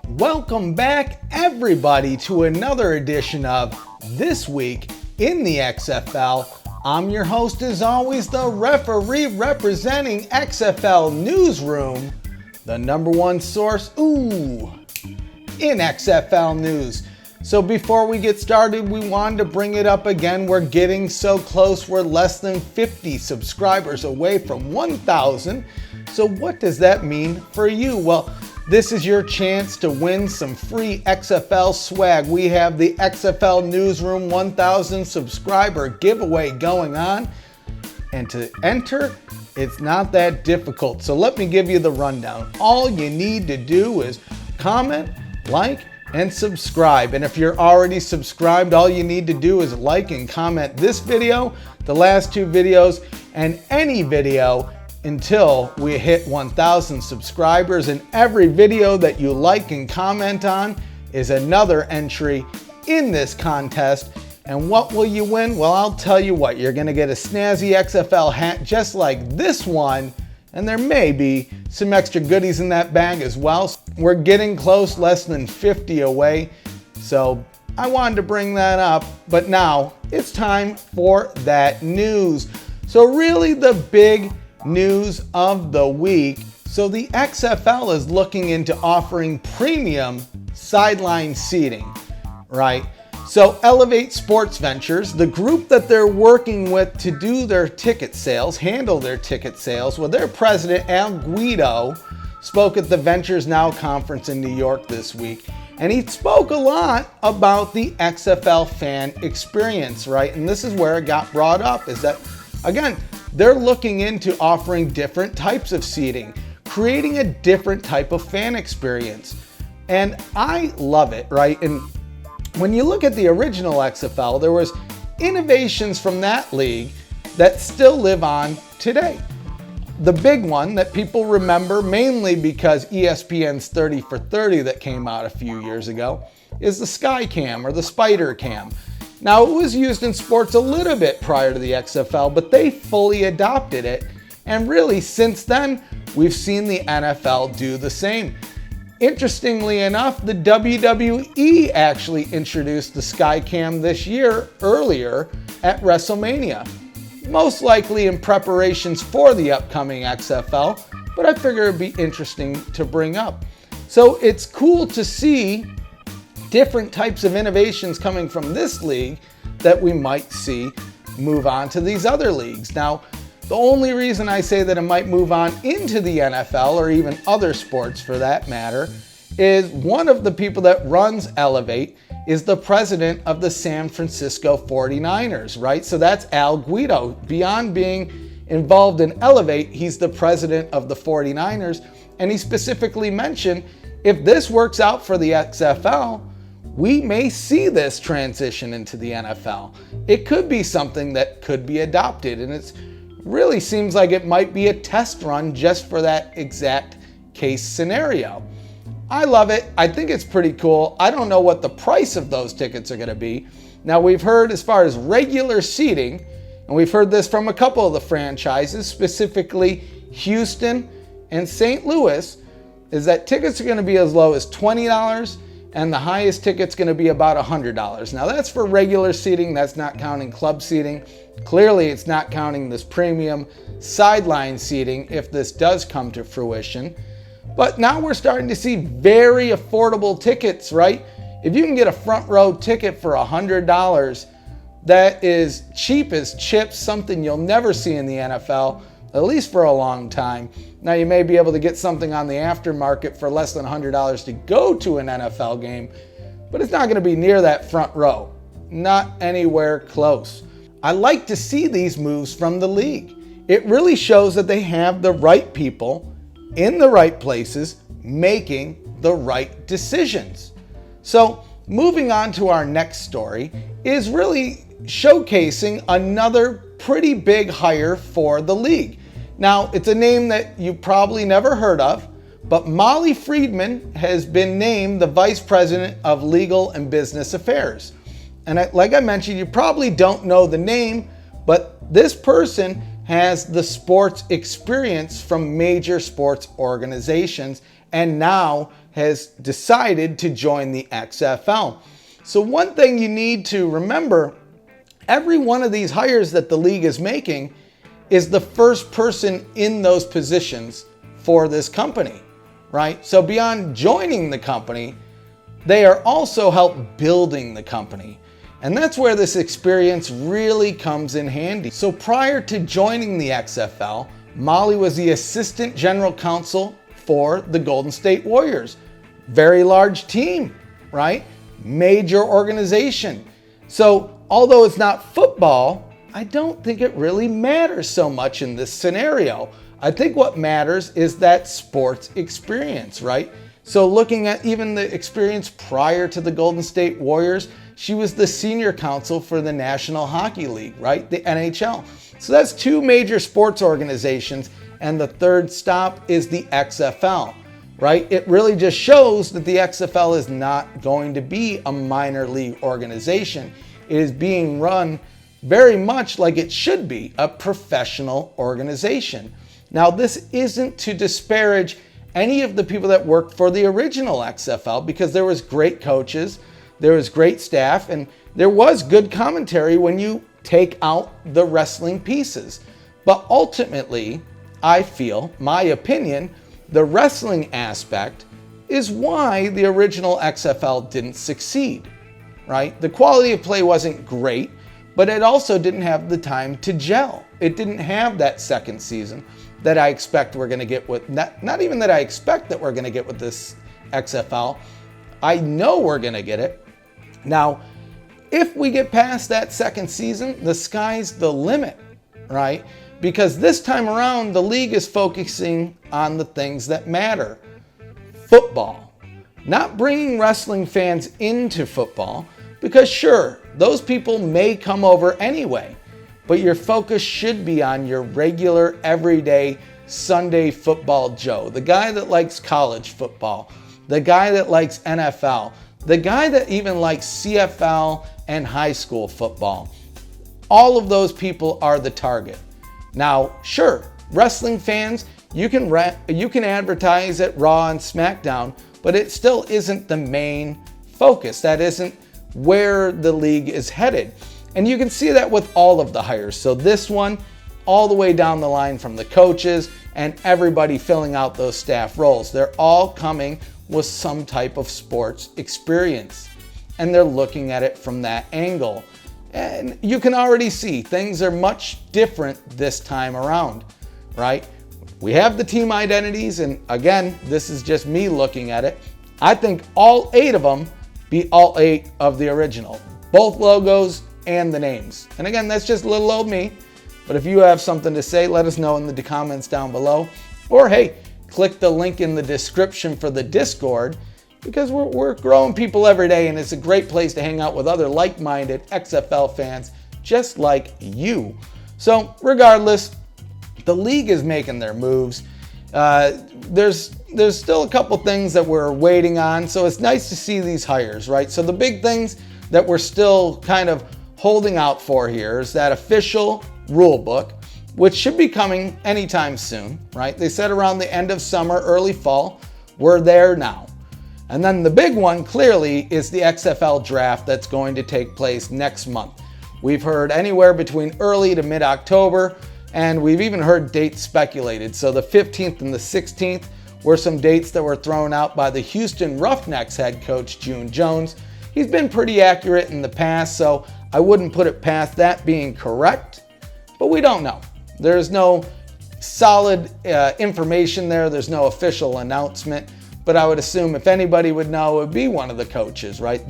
Welcome back, everybody, to another edition of This Week in the XFL. I'm your host, as always, the referee representing XFL Newsroom, the number one source, in XFL news. So before we get started, we wanted to bring it up again. We're getting so close. We're less than 50 subscribers away from 1,000. So what does that mean for you? Well, this is your chance to win some free XFL swag. We have the XFL Newsroom 1,000 subscriber giveaway going on. And to enter, it's not that difficult. So let me give you the rundown. All you need to do is comment, like, and subscribe. And if you're already subscribed, all you need to do is like and comment this video, the last two videos, and any video until we hit 1,000 subscribers. And every video that you like and comment on is another entry in this contest. And what will you win? Well, I'll tell you what, you're gonna get a snazzy XFL hat just like this one, and there may be some extra goodies in that bag as well. We're getting close, less than 50 away. So I wanted to bring that up, but now it's time for that news. So really the big news of the week. So the XFL is looking into offering premium sideline seating, right? So Elevate Sports Ventures, the group that they're working with to do their ticket sales, handle their ticket sales, well, their president, Al Guido, spoke at the Ventures Now conference in New York this week. And he spoke a lot about the XFL fan experience, right? And this is where it got brought up, is that, again, they're looking into offering different types of seating, creating a different type of fan experience. And I love it, right? And when you look at the original XFL, there was innovations from that league that still live on today. The big one that people remember, mainly because ESPN's 30 for 30 that came out a few years ago, is the Sky Cam or the Spider Cam. Now, it was used in sports a little bit prior to the XFL, but they fully adopted it. And really, since then, we've seen the NFL do the same. Interestingly enough, the WWE actually introduced the Sky Cam this year, earlier at WrestleMania. Most likely in preparations for the upcoming XFL, but I figure it'd be interesting to bring up. So it's cool to see different types of innovations coming from this league that we might see move on to these other leagues. Now, the only reason I say that it might move on into the NFL or even other sports for that matter is one of the people that runs Elevate is the president of the San Francisco 49ers, right? So that's Al Guido. Beyond being involved in Elevate, he's the president of the 49ers. And he specifically mentioned, if this works out for the XFL, we may see this transition into the NFL. It could be something that could be adopted, and it really seems like it might be a test run just for that exact case scenario. I love it. I think it's pretty cool. I don't know what the price of those tickets are going to be. Now, we've heard as far as regular seating, and we've heard this from a couple of the franchises, specifically Houston and St. Louis, is that tickets are going to be as low as $20 and the highest ticket's going to be about $100. Now, that's for regular seating. That's not counting club seating. Clearly, it's not counting this premium sideline seating if this does come to fruition. But now we're starting to see very affordable tickets, right? If you can get a front row ticket for $100, that is cheap as chips, something you'll never see in the NFL, at least for a long time. Now, you may be able to get something on the aftermarket for less than $100 to go to an NFL game, but it's not going to be near that front row. Not anywhere close. I like to see these moves from the league. It really shows that they have the right people in the right places making the right decisions. So moving on to our next story is really showcasing another pretty big hire for the league. Now, it's a name that you probably never heard of, but Molly Friedman has been named the Vice President of Legal and Business Affairs. And like I mentioned, you probably don't know the name, but this person has the sports experience from major sports organizations and now has decided to join the XFL. So one thing you need to remember, every one of these hires that the league is making is the first person in those positions for this company, right? So beyond joining the company, they are also help building the company. And that's where this experience really comes in handy. So prior to joining the XFL, Molly was the assistant general counsel for the Golden State Warriors. Very large team, right? Major organization. So although it's not football, I don't think it really matters so much in this scenario. I think what matters is that sports experience, right? So looking at even the experience prior to the Golden State Warriors, she was the senior counsel for the National Hockey League, right? The NHL. So that's two major sports organizations, and the third stop is the XFL, right? It really just shows that the XFL is not going to be a minor league organization. It is being run very much like it should be, a professional organization. Now, this isn't to disparage any of the people that worked for the original XFL, because there was great coaches, there was great staff, and there was good commentary when you take out the wrestling pieces. But ultimately, I feel, my opinion, the wrestling aspect is why the original XFL didn't succeed, right? The quality of play wasn't great, but it also didn't have the time to gel. It didn't have that second season that I expect we're going to get with, not even that I expect that we're going to get with this XFL. I know we're going to get it. Now, if we get past that second season, the sky's the limit, right? Because this time around, the league is focusing on the things that matter. Football. Not bringing wrestling fans into football, because sure, those people may come over anyway, but your focus should be on your regular, everyday Sunday football Joe, the guy that likes college football, the guy that likes NFL, the guy that even likes CFL and high school football. All of those people are the target. Now, sure, wrestling fans, you can advertise at Raw and SmackDown, but it still isn't the main focus. That isn't where the league is headed. And you can see that with all of the hires. So this one, all the way down the line from the coaches and everybody filling out those staff roles. They're all coming with some type of sports experience. And they're looking at it from that angle. And you can already see things are much different this time around, right? We have the team identities, and again, this is just me looking at it. I think all 8 of them be all 8 of the original. Both logos and the names. And again, that's just little old me. But if you have something to say, let us know in the comments down below. Or hey, click the link in the description for the Discord, because we're growing people every day, and it's a great place to hang out with other like-minded XFL fans just like you. So regardless, the league is making their moves. There's still a couple things that we're waiting on, so it's nice to see these hires, right? So the big things that we're still kind of holding out for here is that official rule book, which should be coming anytime soon, right? They said around the end of summer, early fall. We're there now. And then the big one clearly is the XFL Draft that's going to take place next month. We've heard anywhere between early to mid-October, and we've even heard dates speculated. So the 15th and the 16th were some dates that were thrown out by the Houston Roughnecks head coach, June Jones. He's been pretty accurate in the past, so I wouldn't put it past that being correct, but we don't know. There's no solid information there. There's no official announcement. But I would assume if anybody would know, it would be one of the coaches, right?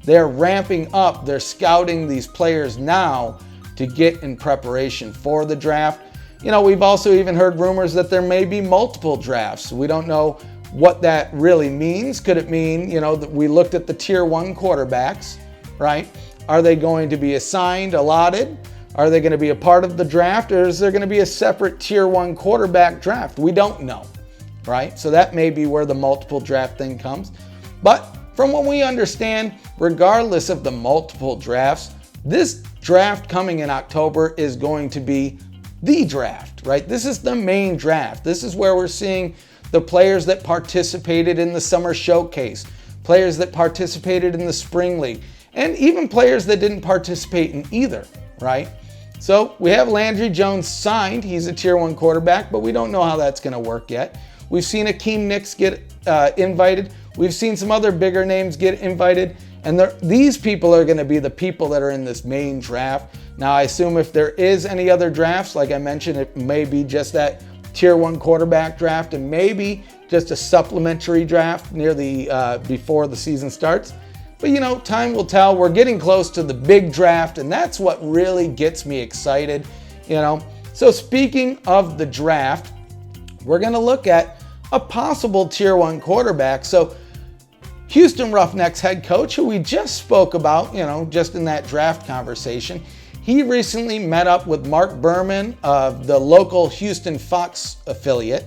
They're ramping up, they're scouting these players now to get in preparation for the draft. You know, we've also even heard rumors that there may be multiple drafts. We don't know what that really means. Could it mean, you know, that we looked at the tier 1 quarterbacks, right? Are they going to be assigned, allotted? Are they going to be a part of the draft, or is there going to be a separate tier 1 quarterback draft? We don't know. Right? So that may be where the multiple draft thing comes. But from what we understand, regardless of the multiple drafts, this draft coming in October is going to be the draft, right? This is the main draft. This is where we're seeing the players that participated in the summer showcase, players that participated in the spring league, and even players that didn't participate in either, right? So we have Landry Jones signed. He's a Tier 1 quarterback, but we don't know how that's going to work yet. We've seen Akeem Nicks get invited. We've seen some other bigger names get invited. And these people are going to be the people that are in this main draft. Now, I assume if there is any other drafts, like I mentioned, it may be just that Tier 1 quarterback draft and maybe just a supplementary draft near the before the season starts. But time will tell. We're getting close to the big draft, and that's what really gets me excited. So speaking of the draft, we're going to look at a possible Tier 1 quarterback. So Houston Roughnecks head coach, who we just spoke about, just in that draft conversation, he recently met up with Mark Berman of the local Houston Fox affiliate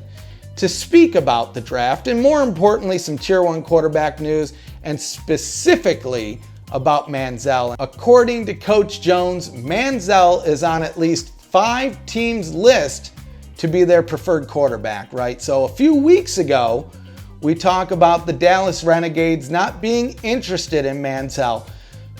to speak about the draft and, more importantly, some Tier 1 quarterback news, and specifically about Manziel. According to Coach Jones, Manziel is on at least 5 teams' list to be their preferred quarterback, right? So a few weeks ago, we talked about the Dallas Renegades not being interested in Manziel,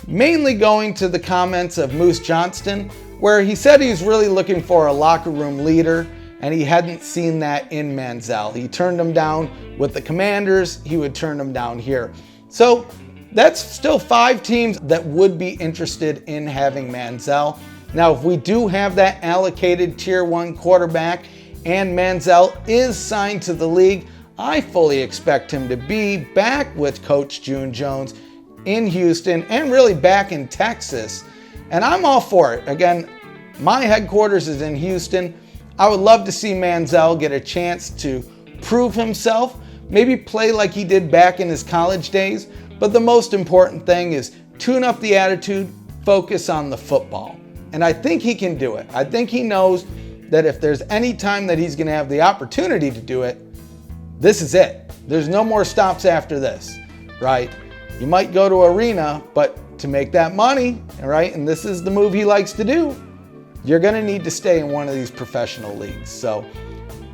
mainly going to the comments of Moose Johnston, where he said he's really looking for a locker room leader, and he hadn't seen that in Manziel. He turned him down with the Commanders. He would turn him down here. So that's still 5 teams that would be interested in having Manziel. Now, if we do have that allocated Tier 1 quarterback and Manziel is signed to the league, I fully expect him to be back with Coach June Jones in Houston and really back in Texas. And I'm all for it. Again, my headquarters is in Houston. I would love to see Manziel get a chance to prove himself, maybe play like he did back in his college days. But the most important thing is tune up the attitude, focus on the football. And I think he can do it. I think he knows that if there's any time that he's going to have the opportunity to do it, this is it. There's no more stops after this, right? You might go to arena, but to make that money, right, and this is the move he likes to do, you're going to need to stay in one of these professional leagues. So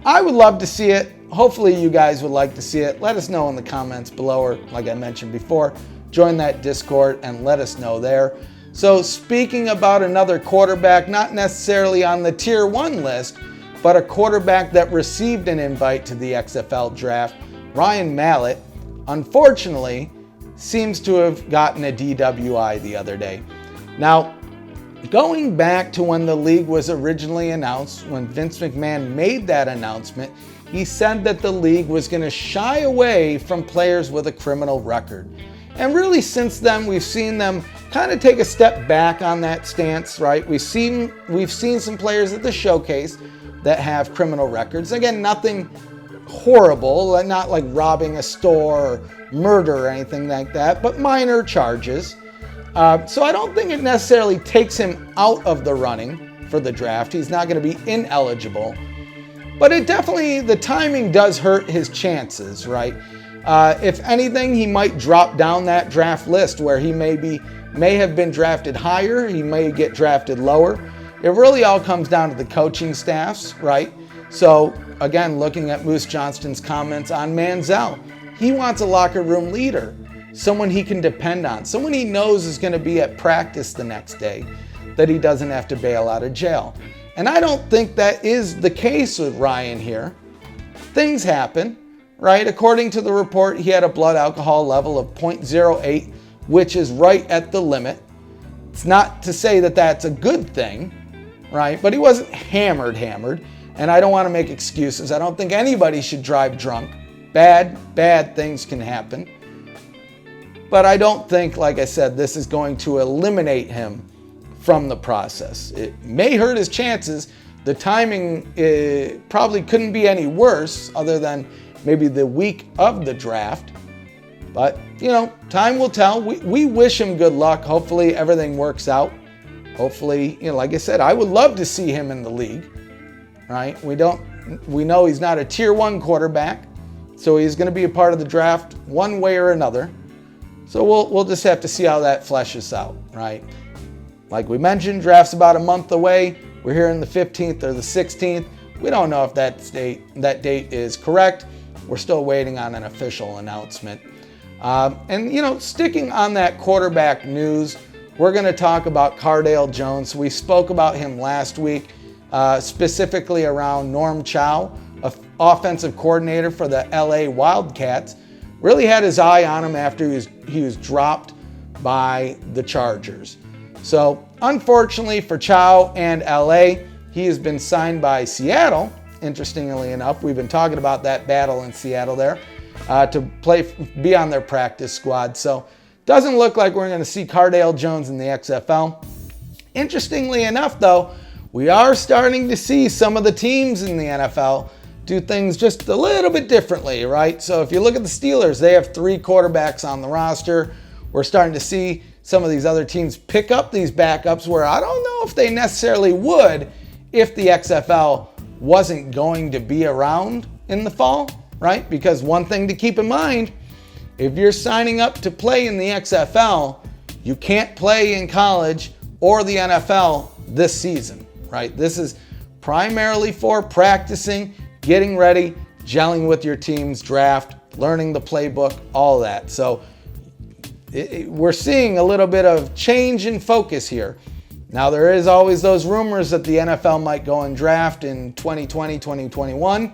I would love to see it. Hopefully you guys would like to see it. Let us know in the comments below, or like I mentioned before, join that Discord and let us know there. So speaking about another quarterback, not necessarily on the Tier 1 list, but a quarterback that received an invite to the XFL Draft, Ryan Mallett, unfortunately, seems to have gotten a DWI the other day. Now, going back to when the league was originally announced, when Vince McMahon made that announcement, he said that the league was going to shy away from players with a criminal record. And really since then, we've seen them kind of take a step back on that stance, right? We've seen some players at the showcase that have criminal records. Again, nothing horrible, not like robbing a store or murder or anything like that, but minor charges. So I don't think it necessarily takes him out of the running for the draft. He's not going to be ineligible. But it definitely, the timing does hurt his chances, right? If anything, he might drop down that draft list where he may have been drafted higher, he may get drafted lower. It really all comes down to the coaching staffs, right? So again, looking at Moose Johnston's comments on Manziel, he wants a locker room leader, someone he can depend on, someone he knows is going to be at practice the next day, that he doesn't have to bail out of jail. And I don't think that is the case with Ryan here. Things happen, right? According to the report, he had a blood alcohol level of 0.08, which is right at the limit. It's not to say that that's a good thing, right? But he wasn't hammered. And I don't want to make excuses. I don't think anybody should drive drunk. Bad things can happen. But I don't think, like I said, this is going to eliminate him from the process. It may hurt his chances. The timing probably couldn't be any worse other than maybe the week of the draft. But, time will tell. We wish him good luck. Hopefully everything works out. Hopefully, like I said, I would love to see him in the league, right? We know he's not a Tier 1 quarterback, so he's going to be a part of the draft one way or another. So we'll just have to see how that fleshes out, right? Like we mentioned, draft's about a month away. We're here on the 15th or the 16th. We don't know if that date is correct. we're still waiting on an official announcement. And sticking on that quarterback news, we're going to talk about Cardale Jones. We spoke about him last week, specifically around Norm Chow, offensive coordinator for the LA Wildcats. Really had his eye on him after he was dropped by the Chargers. So unfortunately for Chow and LA, he has been signed by Seattle. Interestingly enough, we've been talking about that battle in Seattle there to be on their practice squad. So doesn't look like we're going to see Cardale Jones in the XFL. Interestingly enough, though, we are starting to see some of the teams in the NFL do things just a little bit differently, right? So if you look at the Steelers, they have 3 quarterbacks on the roster. We're starting to see some of these other teams pick up these backups where I don't know if they necessarily would if the XFL wasn't going to be around in the fall, right? Because one thing to keep in mind, if you're signing up to play in the XFL, you can't play in college or the NFL this season, right? This is primarily for practicing, getting ready, gelling with your team's draft, learning the playbook, all that. So we're seeing a little bit of change in focus here. Now, there is always those rumors that the NFL might go and draft in 2020, 2021.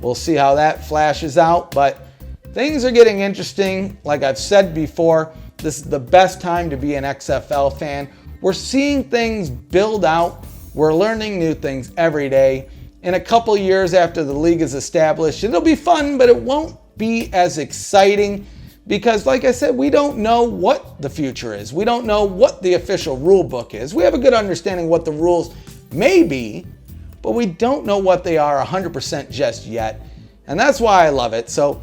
We'll see how that flashes out, but things are getting interesting. Like I've said before, this is the best time to be an XFL fan. We're seeing things build out. We're learning new things every day. In a couple years after the league is established, it'll be fun, but it won't be as exciting because, like I said, we don't know what the future is. We don't know what the official rule book is. We have a good understanding what the rules may be, but we don't know what they are 100% just yet. And that's why I love it. So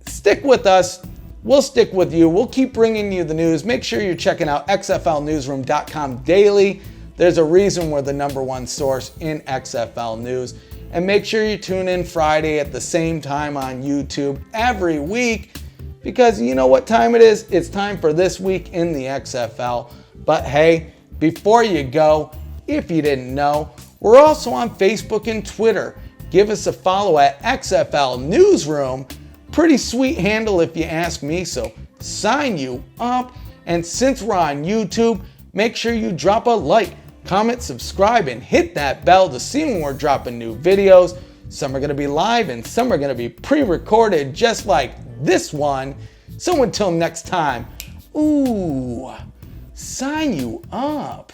stick with us. We'll stick with you. We'll keep bringing you the news. Make sure you're checking out xflnewsroom.com daily. There's a reason we're the #1 source in XFL news. And make sure you tune in Friday at the same time on YouTube every week because you know what time it is? It's time for This Week in the XFL. But hey, before you go, if you didn't know, we're also on Facebook and Twitter. Give us a follow at XFL Newsroom. Pretty sweet handle if you ask me, so sign you up. And since we're on YouTube, make sure you drop a like, comment, subscribe, and hit that bell to see when we're dropping new videos. Some are going to be live and some are going to be pre-recorded just like this one. So until next time, sign you up.